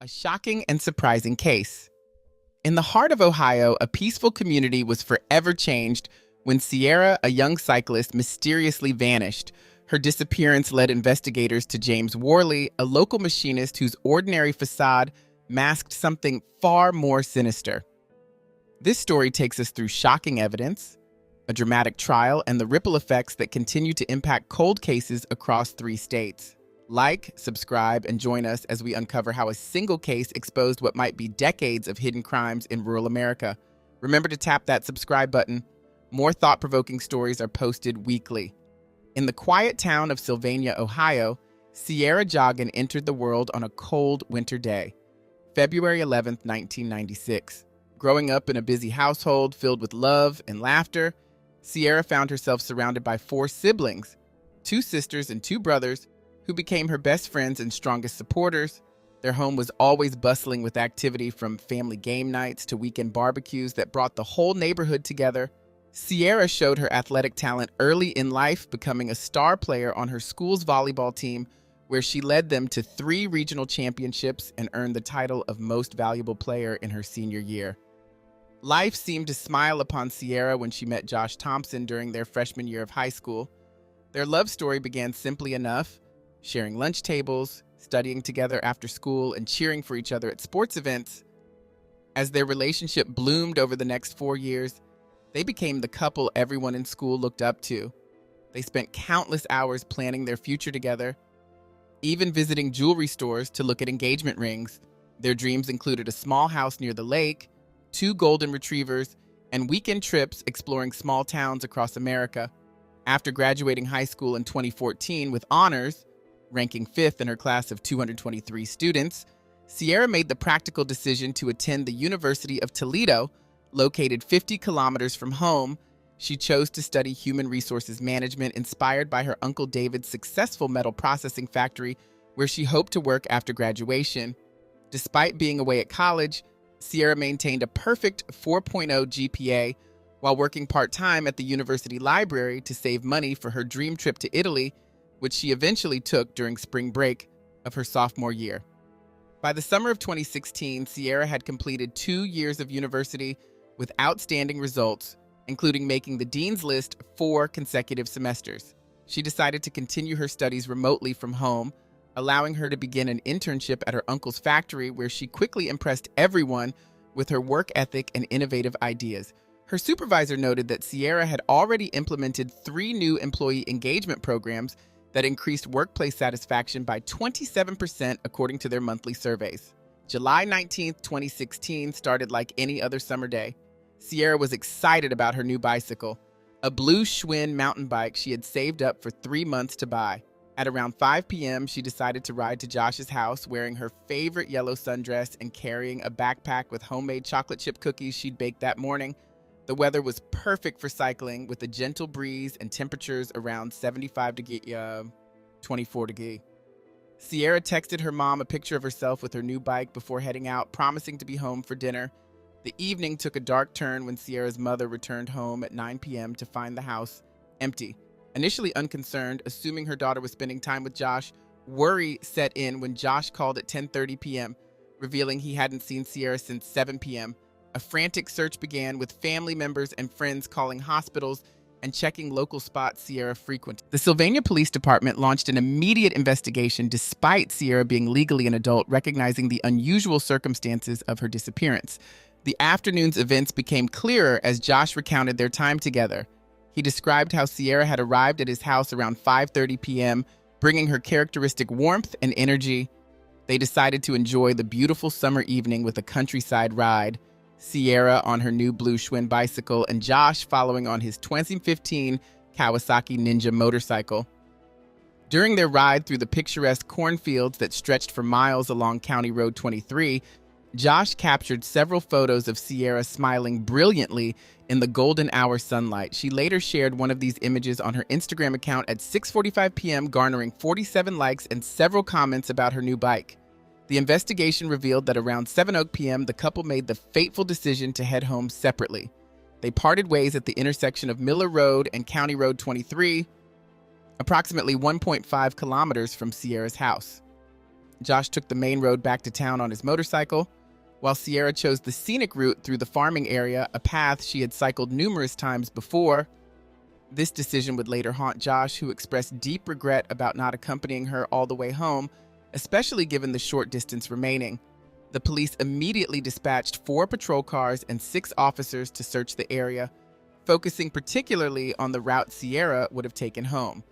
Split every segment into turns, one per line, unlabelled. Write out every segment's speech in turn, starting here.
A shocking and surprising case. In the heart of Ohio, a peaceful community was forever changed when Sierah, a young cyclist, mysteriously vanished. Her disappearance led investigators to James Worley, a local machinist whose ordinary facade masked something far more sinister. This story takes us through shocking evidence, a dramatic trial, and the ripple effects that continue to impact cold cases across 3 states. Like, subscribe, and join us as we uncover how a single case exposed what might be decades of hidden crimes in rural America. Remember to tap that subscribe button. More thought-provoking stories are posted weekly. In the quiet town of Sylvania, Ohio, Sierah Joughin entered the world on a cold winter day, February 11, 1996. Growing up in a busy household filled with love and laughter, Sierah found herself surrounded by 4 siblings, 2 sisters and 2 brothers, who became her best friends and strongest supporters. Their home was always bustling with activity, from family game nights to weekend barbecues that brought the whole neighborhood together. Sierah showed her athletic talent early in life, becoming a star player on her school's volleyball team, where she led them to 3 regional championships and earned the title of Most Valuable Player in her senior year. Life seemed to smile upon Sierah when she met Josh Thompson during their freshman year of high school. Their love story began simply enough, sharing lunch tables, studying together after school, and cheering for each other at sports events. As their relationship bloomed over the next 4 years, they became the couple everyone in school looked up to. They spent countless hours planning their future together, even visiting jewelry stores to look at engagement rings. Their dreams included a small house near the lake, 2 golden retrievers, and weekend trips exploring small towns across America. After graduating high school in 2014 with honors, ranking 5th in her class of 223 students, Sierah made the practical decision to attend the University of Toledo, located 50 kilometers from home. She chose to study human resources management, inspired by her Uncle David's successful metal processing factory, where she hoped to work after graduation. Despite being away at college, Sierah maintained a perfect 4.0 GPA while working part-time at the university library to save money for her dream trip to Italy, which she eventually took during spring break of her sophomore year. By the summer of 2016, Sierah had completed 2 years of university with outstanding results, including making the dean's list 4 consecutive semesters. She decided to continue her studies remotely from home, allowing her to begin an internship at her uncle's factory, where she quickly impressed everyone with her work ethic and innovative ideas. Her supervisor noted that Sierah had already implemented 3 new employee engagement programs that increased workplace satisfaction by 27% according to their monthly surveys. July 19, 2016 started like any other summer day. Sierah was excited about her new bicycle, a blue Schwinn mountain bike she had saved up for 3 months to buy. At around 5 p.m., she decided to ride to Josh's house wearing her favorite yellow sundress and carrying a backpack with homemade chocolate chip cookies she'd baked that morning. The weather was perfect for cycling, with a gentle breeze and temperatures around 24 degrees. Sierah texted her mom a picture of herself with her new bike before heading out, promising to be home for dinner. The evening took a dark turn when Sierra's mother returned home at 9 p.m. to find the house empty. Initially unconcerned, assuming her daughter was spending time with Josh, worry set in when Josh called at 10:30 p.m., revealing he hadn't seen Sierra since 7 p.m. A frantic search began, with family members and friends calling hospitals and checking local spots Sierra frequented. The Sylvania Police Department launched an immediate investigation despite Sierra being legally an adult, recognizing the unusual circumstances of her disappearance. The afternoon's events became clearer as Josh recounted their time together. He described how Sierra had arrived at his house around 5:30 p.m., bringing her characteristic warmth and energy. They decided to enjoy the beautiful summer evening with a countryside ride, Sierra on her new blue Schwinn bicycle and Josh following on his 2015 Kawasaki Ninja motorcycle. During their ride through the picturesque cornfields that stretched for miles along County Road 23, Josh captured several photos of Sierra smiling brilliantly in the golden hour sunlight. She later shared one of these images on her Instagram account at 6:45 p.m., garnering 47 likes and several comments about her new bike. The investigation revealed that around 7:00 p.m., the couple made the fateful decision to head home separately. They parted ways at the intersection of Miller Road and County Road 23, approximately 1.5 kilometers from Sierra's house. Josh took the main road back to town on his motorcycle, while Sierah chose the scenic route through the farming area, a path she had cycled numerous times before. This decision would later haunt Josh, who expressed deep regret about not accompanying her all the way home, especially given the short distance remaining. The police immediately dispatched 4 patrol cars and 6 officers to search the area, focusing particularly on the route Sierah would have taken home.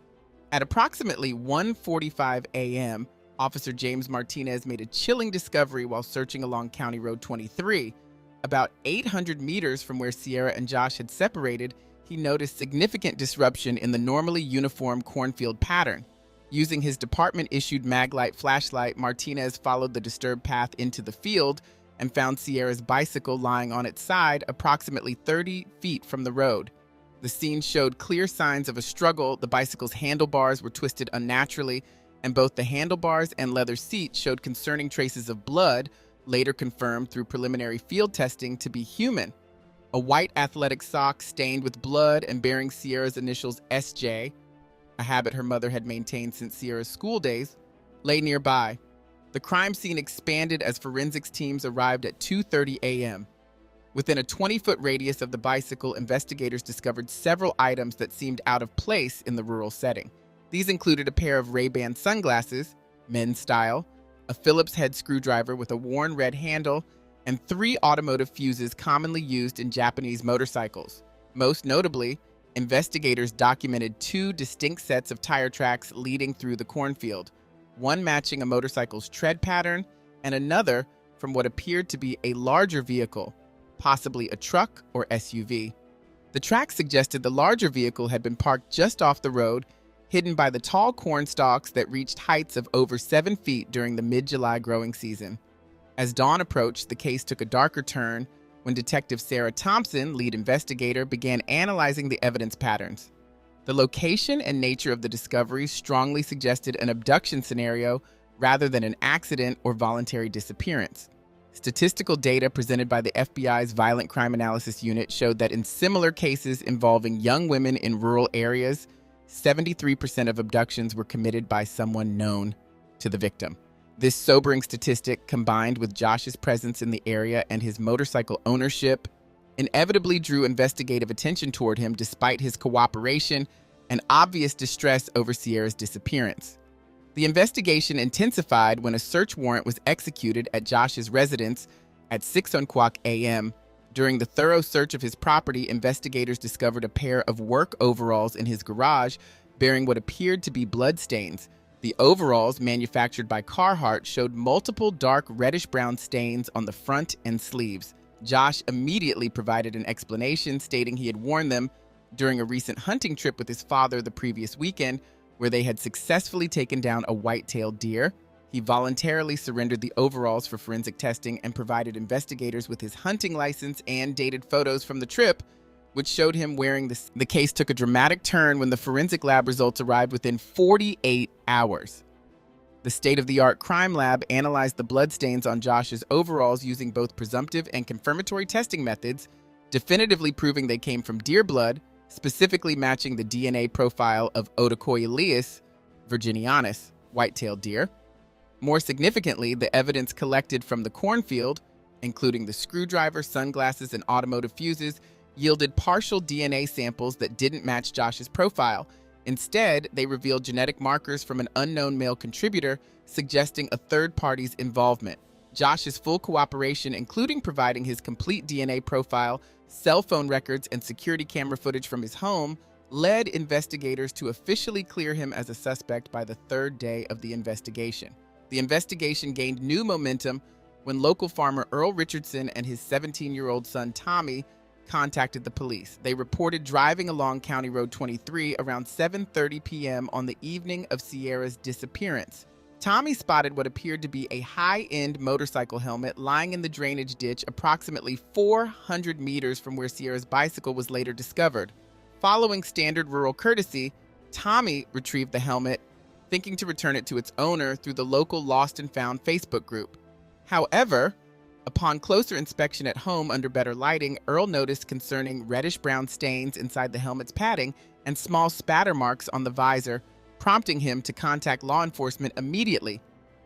At approximately 1:45 a.m., Officer James Martinez made a chilling discovery while searching along County Road 23. About 800 meters from where Sierah and Josh had separated, he noticed significant disruption in the normally uniform cornfield pattern. Using his department-issued Maglite flashlight, Martinez followed the disturbed path into the field and found Sierra's bicycle lying on its side approximately 30 feet from the road. The scene showed clear signs of a struggle. The bicycle's handlebars were twisted unnaturally, and both the handlebars and leather seat showed concerning traces of blood, later confirmed through preliminary field testing to be human. A white athletic sock stained with blood and bearing Sierra's initials SJ, a habit her mother had maintained since Sierra's school days, lay nearby. The crime scene expanded as forensics teams arrived at 2:30 a.m. Within a 20-foot radius of the bicycle, investigators discovered several items that seemed out of place in the rural setting. These included a pair of Ray-Ban sunglasses, men's style, a Phillips head screwdriver with a worn red handle, and 3 automotive fuses commonly used in Japanese motorcycles. Most notably, investigators documented 2 distinct sets of tire tracks leading through the cornfield, one matching a motorcycle's tread pattern and another from what appeared to be a larger vehicle, possibly a truck or SUV. The tracks suggested the larger vehicle had been parked just off the road, hidden by the tall corn stalks that reached heights of over 7 feet during the mid-July growing season. As dawn approached, the case took a darker turn when Detective Sarah Thompson, lead investigator, began analyzing the evidence patterns. The location and nature of the discoveries strongly suggested an abduction scenario rather than an accident or voluntary disappearance. Statistical data presented by the FBI's Violent Crime Analysis Unit showed that in similar cases involving young women in rural areas, 73% of abductions were committed by someone known to the victim. This sobering statistic, combined with Josh's presence in the area and his motorcycle ownership, inevitably drew investigative attention toward him despite his cooperation and obvious distress over Sierra's disappearance. The investigation intensified when a search warrant was executed at Josh's residence at 6:00 a.m. During the thorough search of his property, investigators discovered a pair of work overalls in his garage bearing what appeared to be bloodstains. The overalls, manufactured by Carhartt, showed multiple dark reddish-brown stains on the front and sleeves. Josh immediately provided an explanation, stating he had worn them during a recent hunting trip with his father the previous weekend, where they had successfully taken down a white-tailed deer. He voluntarily surrendered the overalls for forensic testing and provided investigators with his hunting license and dated photos from the trip, which showed him wearing this. The case took a dramatic turn when the forensic lab results arrived within 48 hours. The state-of-the-art crime lab analyzed the bloodstains on Josh's overalls using both presumptive and confirmatory testing methods, definitively proving they came from deer blood, specifically matching the DNA profile of Odocoileus virginianus, white-tailed deer. More significantly, the evidence collected from the cornfield, including the screwdriver, sunglasses, and automotive fuses, yielded partial DNA samples that didn't match Josh's profile. Instead, they revealed genetic markers from an unknown male contributor, suggesting a third party's involvement. Josh's full cooperation, including providing his complete DNA profile, cell phone records, and security camera footage from his home, led investigators to officially clear him as a suspect by the 3rd day of the investigation. The investigation gained new momentum when local farmer Earl Richardson and his 17-year-old son Tommy contacted the police. They reported driving along County Road 23 around 7:30 p.m. on the evening of Sierra's disappearance. Tommy spotted what appeared to be a high-end motorcycle helmet lying in the drainage ditch approximately 400 meters from where Sierra's bicycle was later discovered. Following standard rural courtesy, Tommy retrieved the helmet, thinking to return it to its owner through the local Lost and Found Facebook group. However, upon closer inspection at home under better lighting, Earl noticed concerning reddish-brown stains inside the helmet's padding and small spatter marks on the visor, prompting him to contact law enforcement immediately.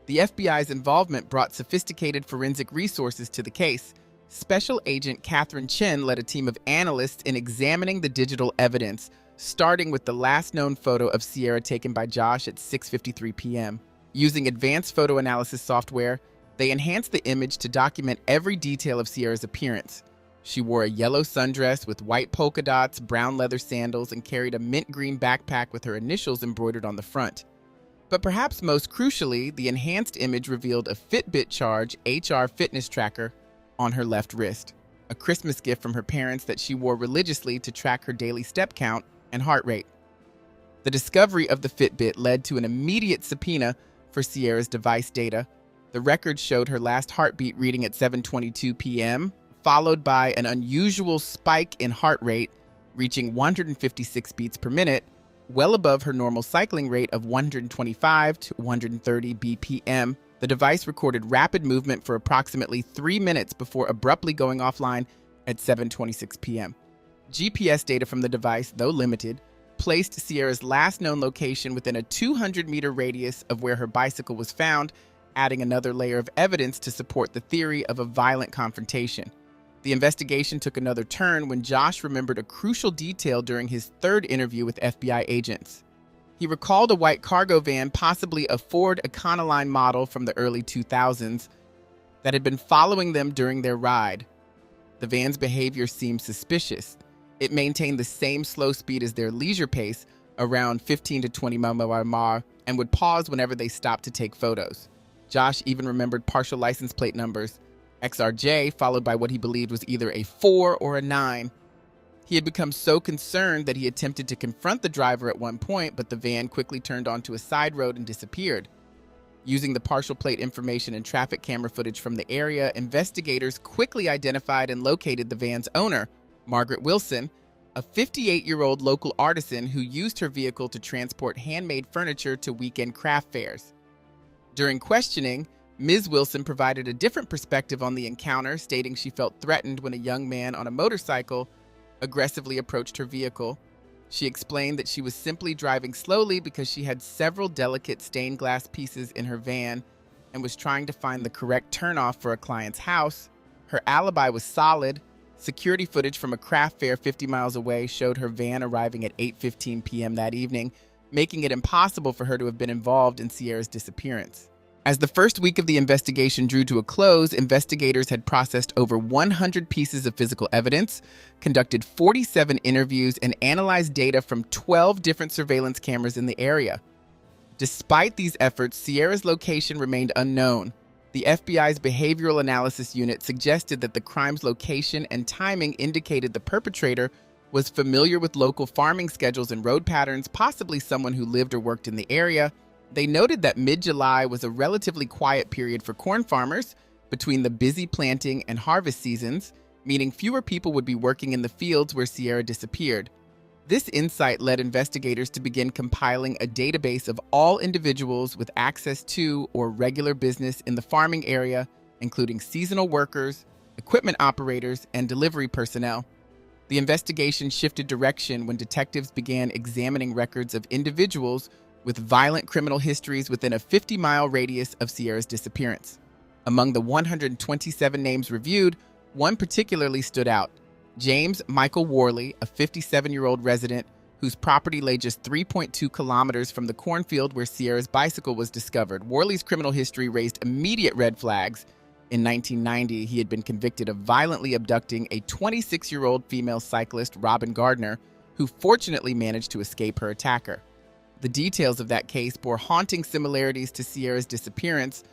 The FBI's involvement brought sophisticated forensic resources to the case. Special Agent Catherine Chen led a team of analysts in examining the digital evidence, starting with the last known photo of Sierah taken by Josh at 6:53 p.m. Using advanced photo analysis software, they enhanced the image to document every detail of Sierra's appearance. She wore a yellow sundress with white polka dots, brown leather sandals, and carried a mint green backpack with her initials embroidered on the front. But perhaps most crucially, the enhanced image revealed a Fitbit Charge HR fitness tracker on her left wrist, a Christmas gift from her parents that she wore religiously to track her daily step count and heart rate. The discovery of the Fitbit led to an immediate subpoena for Sierra's device data. The record showed her last heartbeat reading at 7:22 p.m., followed by an unusual spike in heart rate, reaching 156 beats per minute, well above her normal cycling rate of 125 to 130 BPM. The device recorded rapid movement for approximately 3 minutes before abruptly going offline at 7:26 p.m. GPS data from the device, though limited, placed Sierra's last known location within a 200-meter radius of where her bicycle was found, adding another layer of evidence to support the theory of a violent confrontation. The investigation took another turn when Josh remembered a crucial detail during his third interview with FBI agents. He recalled a white cargo van, possibly a Ford Econoline model from the early 2000s, that had been following them during their ride. The van's behavior seemed suspicious. It maintained the same slow speed as their leisure pace, around 15 to 20 mph, and would pause whenever they stopped to take photos. Josh even remembered partial license plate numbers, XRJ, followed by what he believed was either a 4 or a 9. He had become so concerned that he attempted to confront the driver at one point, but the van quickly turned onto a side road and disappeared. Using the partial plate information and traffic camera footage from the area, investigators quickly identified and located the van's owner, Margaret Wilson, a 58-year-old local artisan who used her vehicle to transport handmade furniture to weekend craft fairs. During questioning, Ms. Wilson provided a different perspective on the encounter, stating she felt threatened when a young man on a motorcycle aggressively approached her vehicle. She explained that she was simply driving slowly because she had several delicate stained glass pieces in her van and was trying to find the correct turnoff for a client's house. Her alibi was solid. Security footage from a craft fair 50 miles away showed her van arriving at 8:15 p.m. that evening, making it impossible for her to have been involved in Sierra's disappearance. As the first week of the investigation drew to a close, investigators had processed over 100 pieces of physical evidence, conducted 47 interviews, and analyzed data from 12 different surveillance cameras in the area. Despite these efforts, Sierra's location remained unknown. The FBI's Behavioral Analysis Unit suggested that the crime's location and timing indicated the perpetrator was familiar with local farming schedules and road patterns, possibly someone who lived or worked in the area. They noted that mid-July was a relatively quiet period for corn farmers between the busy planting and harvest seasons, meaning fewer people would be working in the fields where Sierra disappeared. This insight led investigators to begin compiling a database of all individuals with access to or regular business in the farming area, including seasonal workers, equipment operators, and delivery personnel. The investigation shifted direction when detectives began examining records of individuals with violent criminal histories within a 50-mile radius of Sierra's disappearance. Among the 127 names reviewed, one particularly stood out: James Michael Worley, a 57-year-old resident whose property lay just 3.2 kilometers from the cornfield where Sierra's bicycle was discovered. Worley's criminal history raised immediate red flags. In 1990, he had been convicted of violently abducting a 26-year-old female cyclist, Robin Gardner, who fortunately managed to escape her attacker. The details of that case bore haunting similarities to Sierra's disappearance.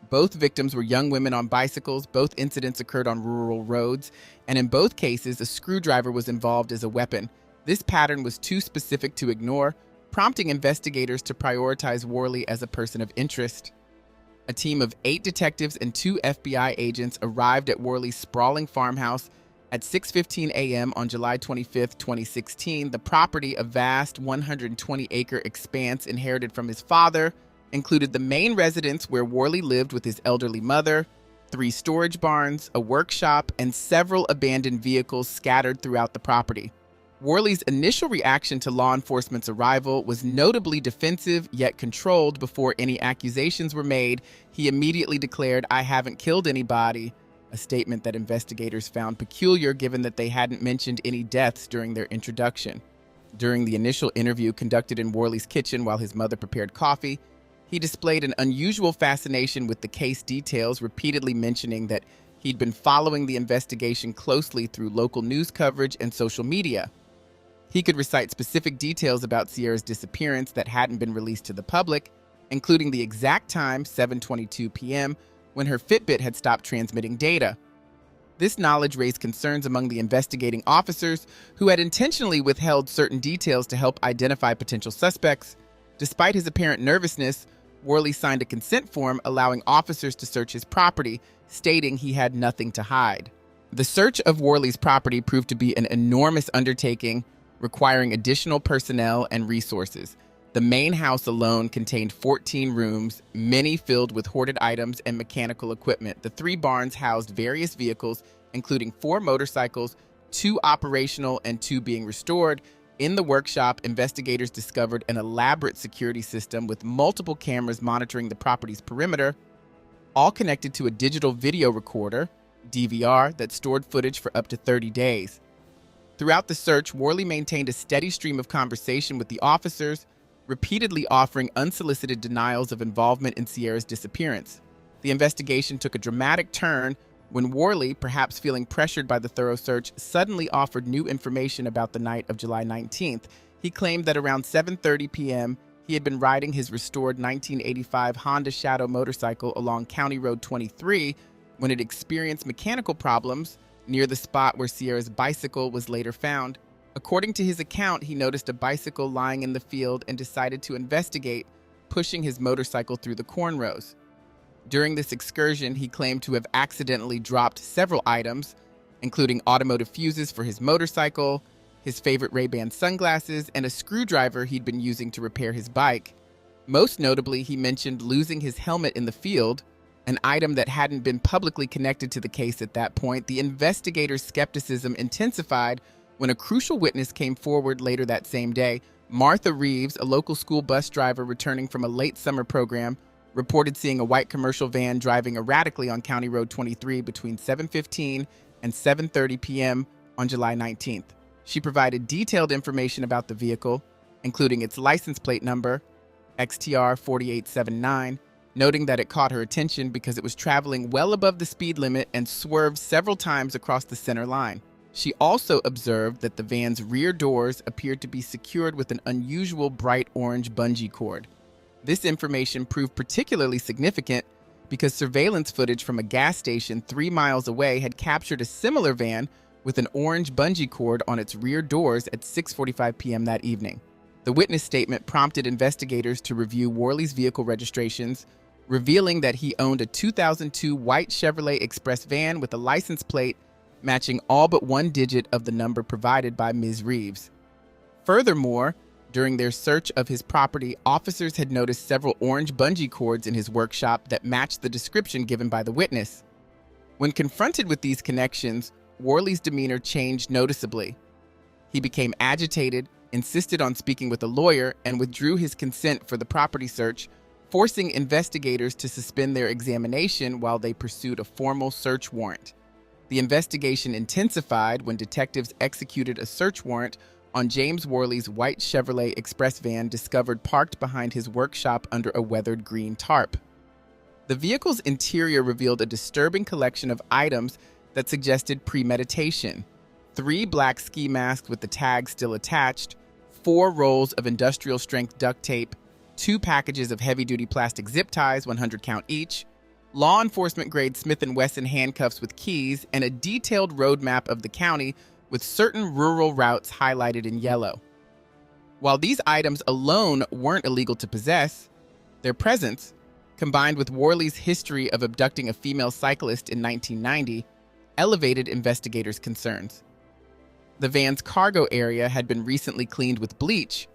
Both victims were young women on bicycles, both incidents occurred on rural roads, and in both cases, a screwdriver was involved as a weapon. This pattern was too specific to ignore, prompting investigators to prioritize Worley as a person of interest. A team of 8 detectives and 2 FBI agents arrived at Worley's sprawling farmhouse at 6:15 a.m. on July 25, 2016. The property, a vast 120-acre expanse inherited from his father, included the main residence where Worley lived with his elderly mother, 3 storage barns, a workshop, and several abandoned vehicles scattered throughout the property. Worley's initial reaction to law enforcement's arrival was notably defensive yet controlled. Before any accusations were made, he immediately declared, "I haven't killed anybody," a statement that investigators found peculiar given that they hadn't mentioned any deaths during their introduction. During the initial interview conducted in Worley's kitchen while his mother prepared coffee, he displayed an unusual fascination with the case details, repeatedly mentioning that he'd been following the investigation closely through local news coverage and social media. He could recite specific details about Sierra's disappearance that hadn't been released to the public, including the exact time, 7:22 p.m., when her Fitbit had stopped transmitting data. This knowledge raised concerns among the investigating officers, who had intentionally withheld certain details to help identify potential suspects. Despite his apparent nervousness, Worley signed a consent form allowing officers to search his property, stating he had nothing to hide. The search of Worley's property proved to be an enormous undertaking, requiring additional personnel and resources. The main house alone contained 14 rooms, many filled with hoarded items and mechanical equipment. The 3 barns housed various vehicles, including 4 motorcycles, 2 operational and 2 being restored. In the workshop, investigators discovered an elaborate security system with multiple cameras monitoring the property's perimeter, all connected to a digital video recorder, DVR, that stored footage for up to 30 days. Throughout the search, Worley maintained a steady stream of conversation with the officers, repeatedly offering unsolicited denials of involvement in Sierra's disappearance. The investigation took a dramatic turn when Worley, perhaps feeling pressured by the thorough search, suddenly offered new information about the night of July 19th. He claimed that around 7:30 p.m., he had been riding his restored 1985 Honda Shadow motorcycle along County Road 23 when it experienced mechanical problems near the spot where Sierra's bicycle was later found. According to his account, he noticed a bicycle lying in the field and decided to investigate, pushing his motorcycle through the cornrows. During this excursion, he claimed to have accidentally dropped several items, including automotive fuses for his motorcycle, his favorite Ray-Ban sunglasses, and a screwdriver he'd been using to repair his bike. Most notably, he mentioned losing his helmet in the field, an item that hadn't been publicly connected to the case at that point. The investigators' skepticism intensified when a crucial witness came forward later that same day. Martha Reeves, a local school bus driver returning from a late summer program, reported seeing a white commercial van driving erratically on County Road 23 between 7:15 and 7:30 p.m. on July 19th. She provided detailed information about the vehicle, including its license plate number, XTR 4879, noting that it caught her attention because it was traveling well above the speed limit and swerved several times across the center line. She also observed that the van's rear doors appeared to be secured with an unusual bright orange bungee cord. This information proved particularly significant because surveillance footage from a gas station 3 miles away had captured a similar van with an orange bungee cord on its rear doors at 6:45 p.m. that evening. The witness statement prompted investigators to review Worley's vehicle registrations, revealing that he owned a 2002 white Chevrolet Express van with a license plate matching all but one digit of the number provided by Ms. Reeves. Furthermore, during their search of his property, officers had noticed several orange bungee cords in his workshop that matched the description given by the witness. When confronted with these connections, Worley's demeanor changed noticeably. He became agitated, insisted on speaking with a lawyer, and withdrew his consent for the property search, forcing investigators to suspend their examination while they pursued a formal search warrant. The investigation intensified when detectives executed a search warrant on James Worley's white Chevrolet Express van discovered parked behind his workshop under a weathered green tarp. The vehicle's interior revealed a disturbing collection of items that suggested premeditation. 3 black ski masks with the tag still attached, 4 rolls of industrial-strength duct tape, 2 packages of heavy-duty plastic zip ties, 100 count each, law enforcement-grade Smith & Wesson handcuffs with keys, and a detailed road map of the county with certain rural routes highlighted in yellow. While these items alone weren't illegal to possess, their presence, combined with Worley's history of abducting a female cyclist in 1990, elevated investigators' concerns. The van's cargo area had been recently cleaned with bleach,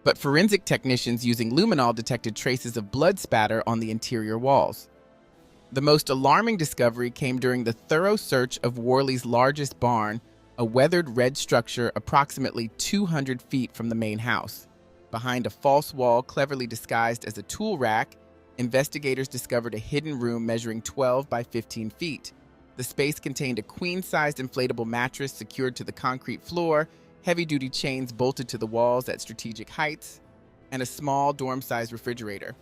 but forensic technicians using luminol detected traces of blood spatter on the interior walls. The most alarming discovery came during the thorough search of Worley's largest barn, a weathered red structure approximately 200 feet from the main house. Behind a false wall cleverly disguised as a tool rack, investigators discovered a hidden room measuring 12 by 15 feet. The space contained a queen-sized inflatable mattress secured to the concrete floor, heavy-duty chains bolted to the walls at strategic heights, and a small dorm-sized refrigerator.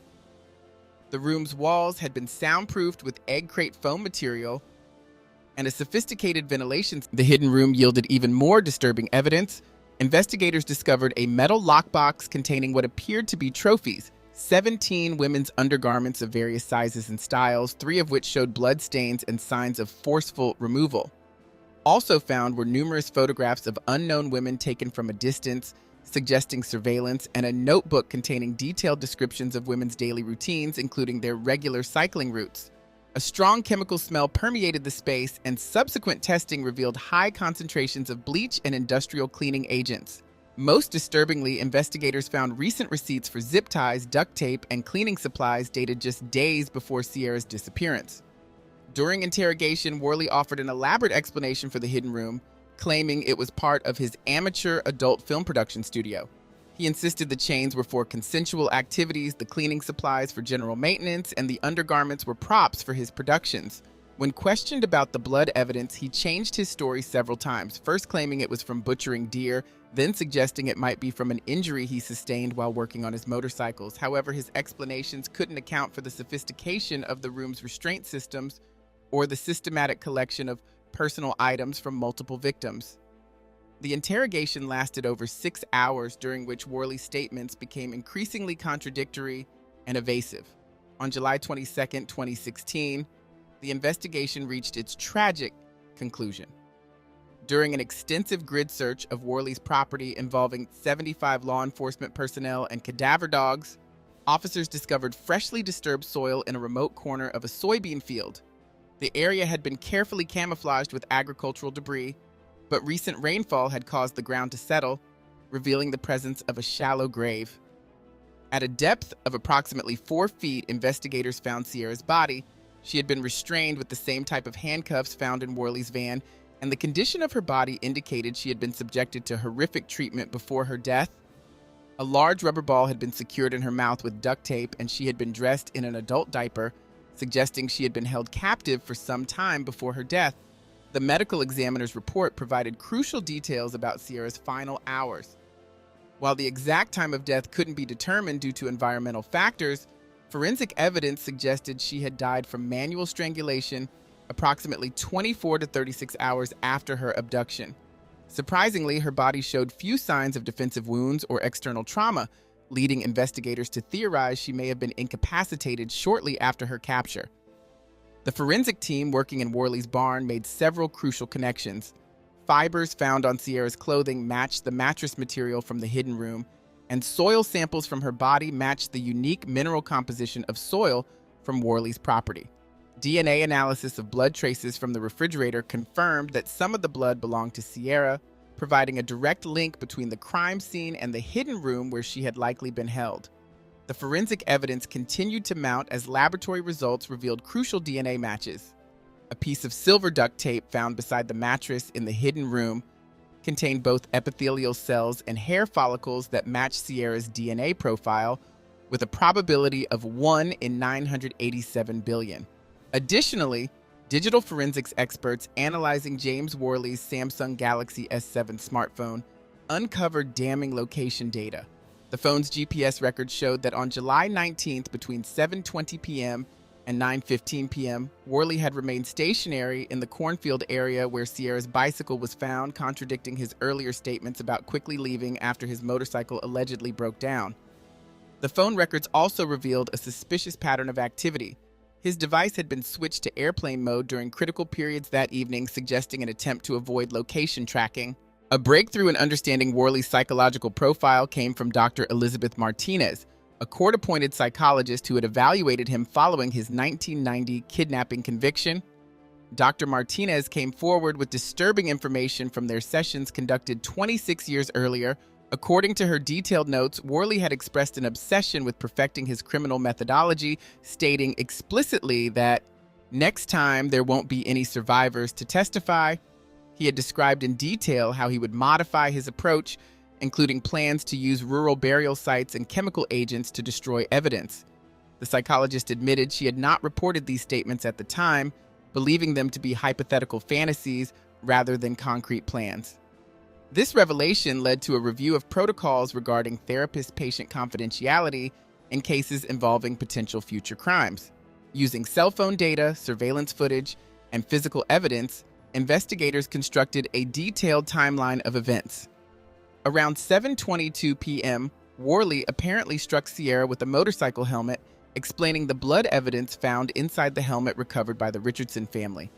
The room's walls had been soundproofed with egg crate foam material and a sophisticated ventilation. The hidden room yielded even more disturbing evidence. Investigators discovered a metal lockbox containing what appeared to be trophies, 17 women's undergarments of various sizes and styles, 3 of which showed blood stains and signs of forceful removal. Also found were numerous photographs of unknown women taken from a distance, suggesting surveillance, and a notebook containing detailed descriptions of women's daily routines, including their regular cycling routes. A strong chemical smell permeated the space, and subsequent testing revealed high concentrations of bleach and industrial cleaning agents. Most disturbingly, investigators found recent receipts for zip ties, duct tape, and cleaning supplies dated just days before Sierra's disappearance. During interrogation, Worley offered an elaborate explanation for the hidden room, claiming it was part of his amateur adult film production studio. He insisted the chains were for consensual activities, the cleaning supplies for general maintenance, and the undergarments were props for his productions. When questioned about the blood evidence, he changed his story several times, first claiming it was from butchering deer, then suggesting it might be from an injury he sustained while working on his motorcycles. However, his explanations couldn't account for the sophistication of the room's restraint systems or the systematic collection of personal items from multiple victims. The interrogation lasted over 6 hours, during which Worley's statements became increasingly contradictory and evasive. On July 22, 2016, the investigation reached its tragic conclusion. During an extensive grid search of Worley's property involving 75 law enforcement personnel and cadaver dogs, officers discovered freshly disturbed soil in a remote corner of a soybean field. The area had been carefully camouflaged with agricultural debris, but recent rainfall had caused the ground to settle, revealing the presence of a shallow grave. At a depth of approximately 4 feet, investigators found Sierra's body. She had been restrained with the same type of handcuffs found in Worley's van, and the condition of her body indicated she had been subjected to horrific treatment before her death. A large rubber ball had been secured in her mouth with duct tape, and she had been dressed in an adult diaper, suggesting she had been held captive for some time before her death. The medical examiner's report provided crucial details about Sierra's final hours. While the exact time of death couldn't be determined due to environmental factors, forensic evidence suggested she had died from manual strangulation approximately 24 to 36 hours after her abduction. Surprisingly, her body showed few signs of defensive wounds or external trauma, leading investigators to theorize she may have been incapacitated shortly after her capture. The forensic team working in Worley's barn made several crucial connections. Fibers found on Sierra's clothing matched the mattress material from the hidden room, and soil samples from her body matched the unique mineral composition of soil from Worley's property. DNA analysis of blood traces from the refrigerator confirmed that some of the blood belonged to Sierra, providing a direct link between the crime scene and the hidden room where she had likely been held. The forensic evidence continued to mount as laboratory results revealed crucial DNA matches. A piece of silver duct tape found beside the mattress in the hidden room contained both epithelial cells and hair follicles that matched Sierra's DNA profile, with a probability of 1 in 987 billion. Additionally, digital forensics experts analyzing James Worley's Samsung Galaxy S7 smartphone uncovered damning location data. The phone's GPS record showed that on July 19th, between 7:20 p.m. and 9:15 p.m., Worley had remained stationary in the cornfield area where Sierra's bicycle was found, contradicting his earlier statements about quickly leaving after his motorcycle allegedly broke down. The phone records also revealed a suspicious pattern of activity. His device had been switched to airplane mode during critical periods that evening, suggesting an attempt to avoid location tracking. A breakthrough in understanding Worley's psychological profile came from Dr. Elizabeth Martinez, a court-appointed psychologist who had evaluated him following his 1990 kidnapping conviction. Dr. Martinez came forward with disturbing information from their sessions conducted 26 years earlier. According to her detailed notes, Worley had expressed an obsession with perfecting his criminal methodology, stating explicitly that next time there won't be any survivors to testify. He had described in detail how he would modify his approach, including plans to use rural burial sites and chemical agents to destroy evidence. The psychologist admitted she had not reported these statements at the time, believing them to be hypothetical fantasies rather than concrete plans. This revelation led to a review of protocols regarding therapist-patient confidentiality in cases involving potential future crimes. Using cell phone data, surveillance footage, and physical evidence, investigators constructed a detailed timeline of events. Around 7:22 p.m., Worley apparently struck Sierah with a motorcycle helmet, explaining the blood evidence found inside the helmet recovered by the Richardson family.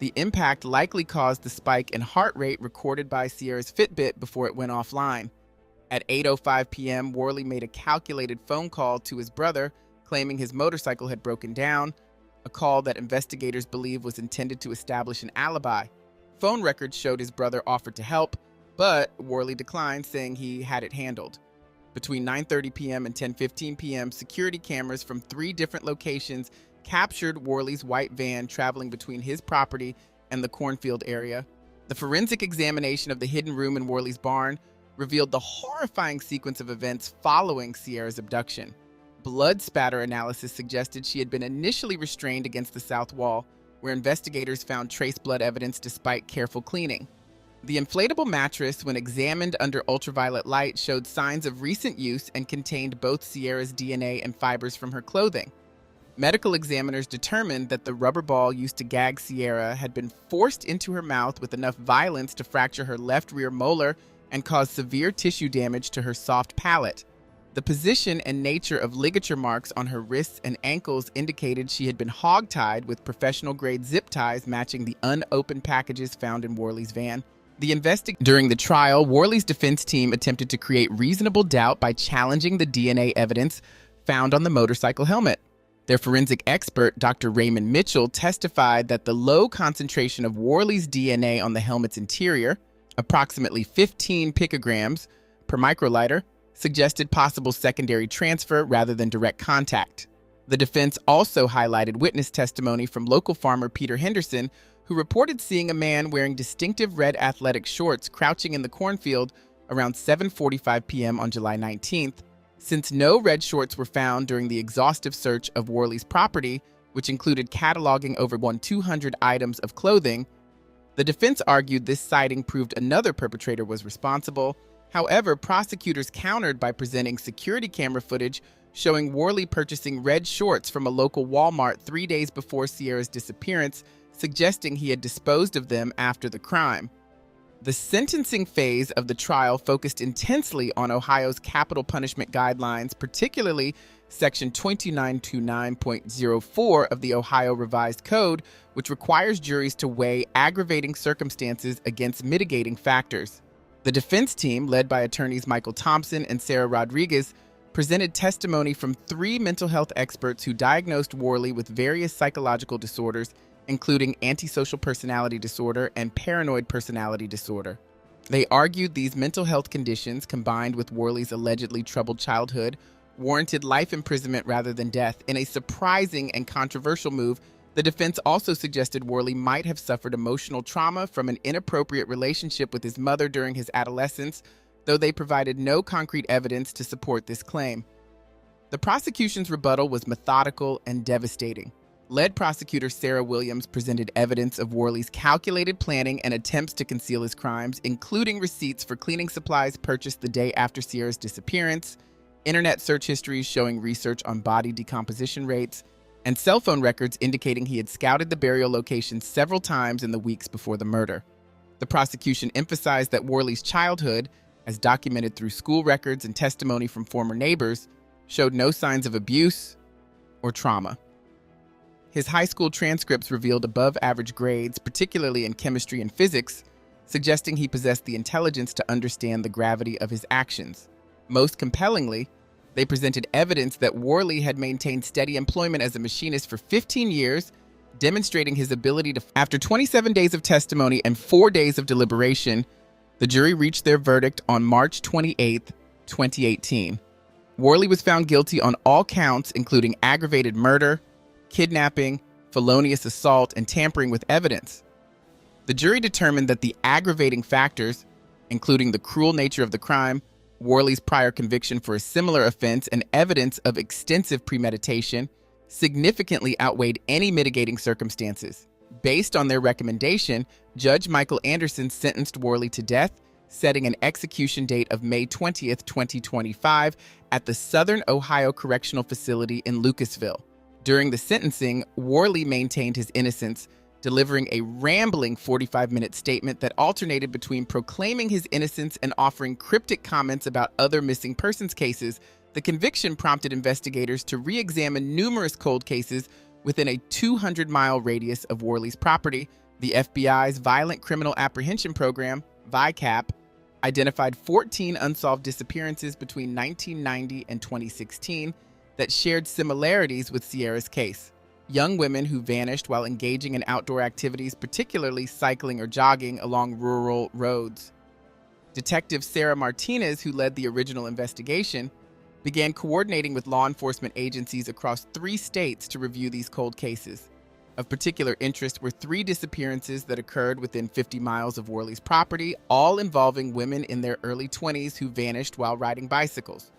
The impact likely caused the spike in heart rate recorded by Sierra's Fitbit before it went offline. At 8:05 p.m., Worley made a calculated phone call to his brother, claiming his motorcycle had broken down, a call that investigators believe was intended to establish an alibi. Phone records showed his brother offered to help, but Worley declined, saying he had it handled. Between 9:30 p.m. and 10:15 p.m., security cameras from 3 different locations captured Worley's white van traveling between his property and the cornfield area. The forensic examination of the hidden room in Worley's barn revealed the horrifying sequence of events following Sierra's abduction. Blood spatter analysis suggested she had been initially restrained against the south wall, where investigators found trace blood evidence despite careful cleaning. The inflatable mattress, when examined under ultraviolet light, showed signs of recent use and contained both Sierra's DNA and fibers from her clothing. Medical examiners determined that the rubber ball used to gag Sierra had been forced into her mouth with enough violence to fracture her left rear molar and cause severe tissue damage to her soft palate. The position and nature of ligature marks on her wrists and ankles indicated she had been hogtied with professional-grade zip ties matching the unopened packages found in Worley's van. During the trial, Worley's defense team attempted to create reasonable doubt by challenging the DNA evidence found on the motorcycle helmet. Their forensic expert, Dr. Raymond Mitchell, testified that the low concentration of Worley's DNA on the helmet's interior, approximately 15 picograms per microliter, suggested possible secondary transfer rather than direct contact. The defense also highlighted witness testimony from local farmer Peter Henderson, who reported seeing a man wearing distinctive red athletic shorts crouching in the cornfield around 7:45 p.m. on July 19th. Since no red shorts were found during the exhaustive search of Worley's property, which included cataloging over 200 items of clothing, the defense argued this sighting proved another perpetrator was responsible. However, prosecutors countered by presenting security camera footage showing Worley purchasing red shorts from a local Walmart 3 days before Sierra's disappearance, suggesting he had disposed of them after the crime. The sentencing phase of the trial focused intensely on Ohio's capital punishment guidelines, particularly Section 2929.04 of the Ohio Revised Code, which requires juries to weigh aggravating circumstances against mitigating factors. The defense team, led by attorneys Michael Thompson and Sarah Rodriguez, presented testimony from 3 mental health experts who diagnosed Worley with various psychological disorders, including antisocial personality disorder and paranoid personality disorder. They argued these mental health conditions, combined with Worley's allegedly troubled childhood, warranted life imprisonment rather than death. In a surprising and controversial move, the defense also suggested Worley might have suffered emotional trauma from an inappropriate relationship with his mother during his adolescence, though they provided no concrete evidence to support this claim. The prosecution's rebuttal was methodical and devastating. Lead prosecutor Sarah Williams presented evidence of Worley's calculated planning and attempts to conceal his crimes, including receipts for cleaning supplies purchased the day after Sierra's disappearance, internet search histories showing research on body decomposition rates, and cell phone records indicating he had scouted the burial location several times in the weeks before the murder. The prosecution emphasized that Worley's childhood, as documented through school records and testimony from former neighbors, showed no signs of abuse or trauma. His high school transcripts revealed above-average grades, particularly in chemistry and physics, suggesting he possessed the intelligence to understand the gravity of his actions. Most compellingly, they presented evidence that Worley had maintained steady employment as a machinist for 15 years, demonstrating his ability to. After 27 days of testimony and 4 days of deliberation, the jury reached their verdict on March 28, 2018. Worley was found guilty on all counts, including aggravated murder, kidnapping, felonious assault, and tampering with evidence. The jury determined that the aggravating factors, including the cruel nature of the crime, Worley's prior conviction for a similar offense, and evidence of extensive premeditation, significantly outweighed any mitigating circumstances. Based on their recommendation, Judge Michael Anderson sentenced Worley to death, setting an execution date of May 20th, 2025, at the Southern Ohio Correctional Facility in Lucasville. During the sentencing, Worley maintained his innocence, delivering a rambling 45-minute statement that alternated between proclaiming his innocence and offering cryptic comments about other missing persons cases. The conviction prompted investigators to re-examine numerous cold cases within a 200-mile radius of Worley's property. The FBI's Violent Criminal Apprehension Program, VICAP, identified 14 unsolved disappearances between 1990 and 2016 that shared similarities with Sierra's case. Young women who vanished while engaging in outdoor activities, particularly cycling or jogging along rural roads. Detective Sarah Martinez, who led the original investigation, began coordinating with law enforcement agencies across 3 states to review these cold cases. Of particular interest were 3 disappearances that occurred within 50 miles of Worley's property, all involving women in their early 20s who vanished while riding bicycles.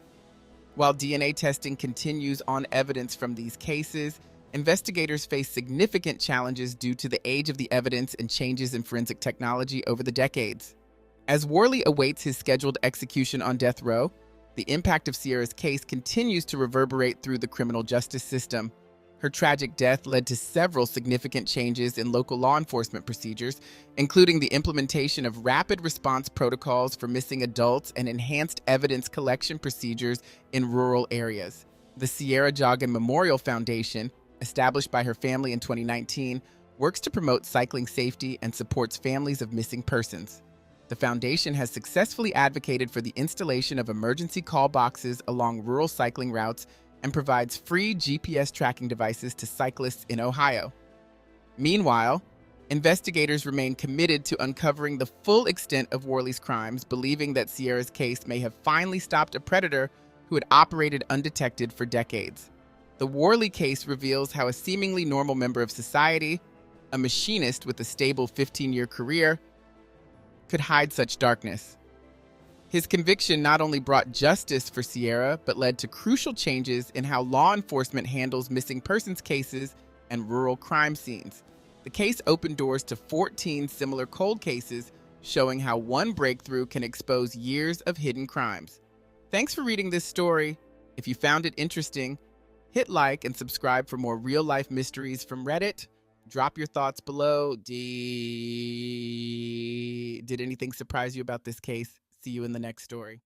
While DNA testing continues on evidence from these cases, investigators face significant challenges due to the age of the evidence and changes in forensic technology over the decades. As Worley awaits his scheduled execution on death row, the impact of Sierra's case continues to reverberate through the criminal justice system. Her tragic death led to several significant changes in local law enforcement procedures, including the implementation of rapid response protocols for missing adults and enhanced evidence collection procedures in rural areas. The Sierah Joughin Memorial Foundation, established by her family in 2019, works to promote cycling safety and supports families of missing persons. The foundation has successfully advocated for the installation of emergency call boxes along rural cycling routes and provides free GPS tracking devices to cyclists in Ohio. Meanwhile, investigators remain committed to uncovering the full extent of Worley's crimes, believing that Sierra's case may have finally stopped a predator who had operated undetected for decades. The Worley case reveals how a seemingly normal member of society, a machinist with a stable 15-year career, could hide such darkness. His conviction not only brought justice for Sierra, but led to crucial changes in how law enforcement handles missing persons cases and rural crime scenes. The case opened doors to 14 similar cold cases, showing how one breakthrough can expose years of hidden crimes. Thanks for reading this story. If you found it interesting, hit like and subscribe for more real-life mysteries from Reddit. Drop your thoughts below. Did anything surprise you about this case? See you in the next story.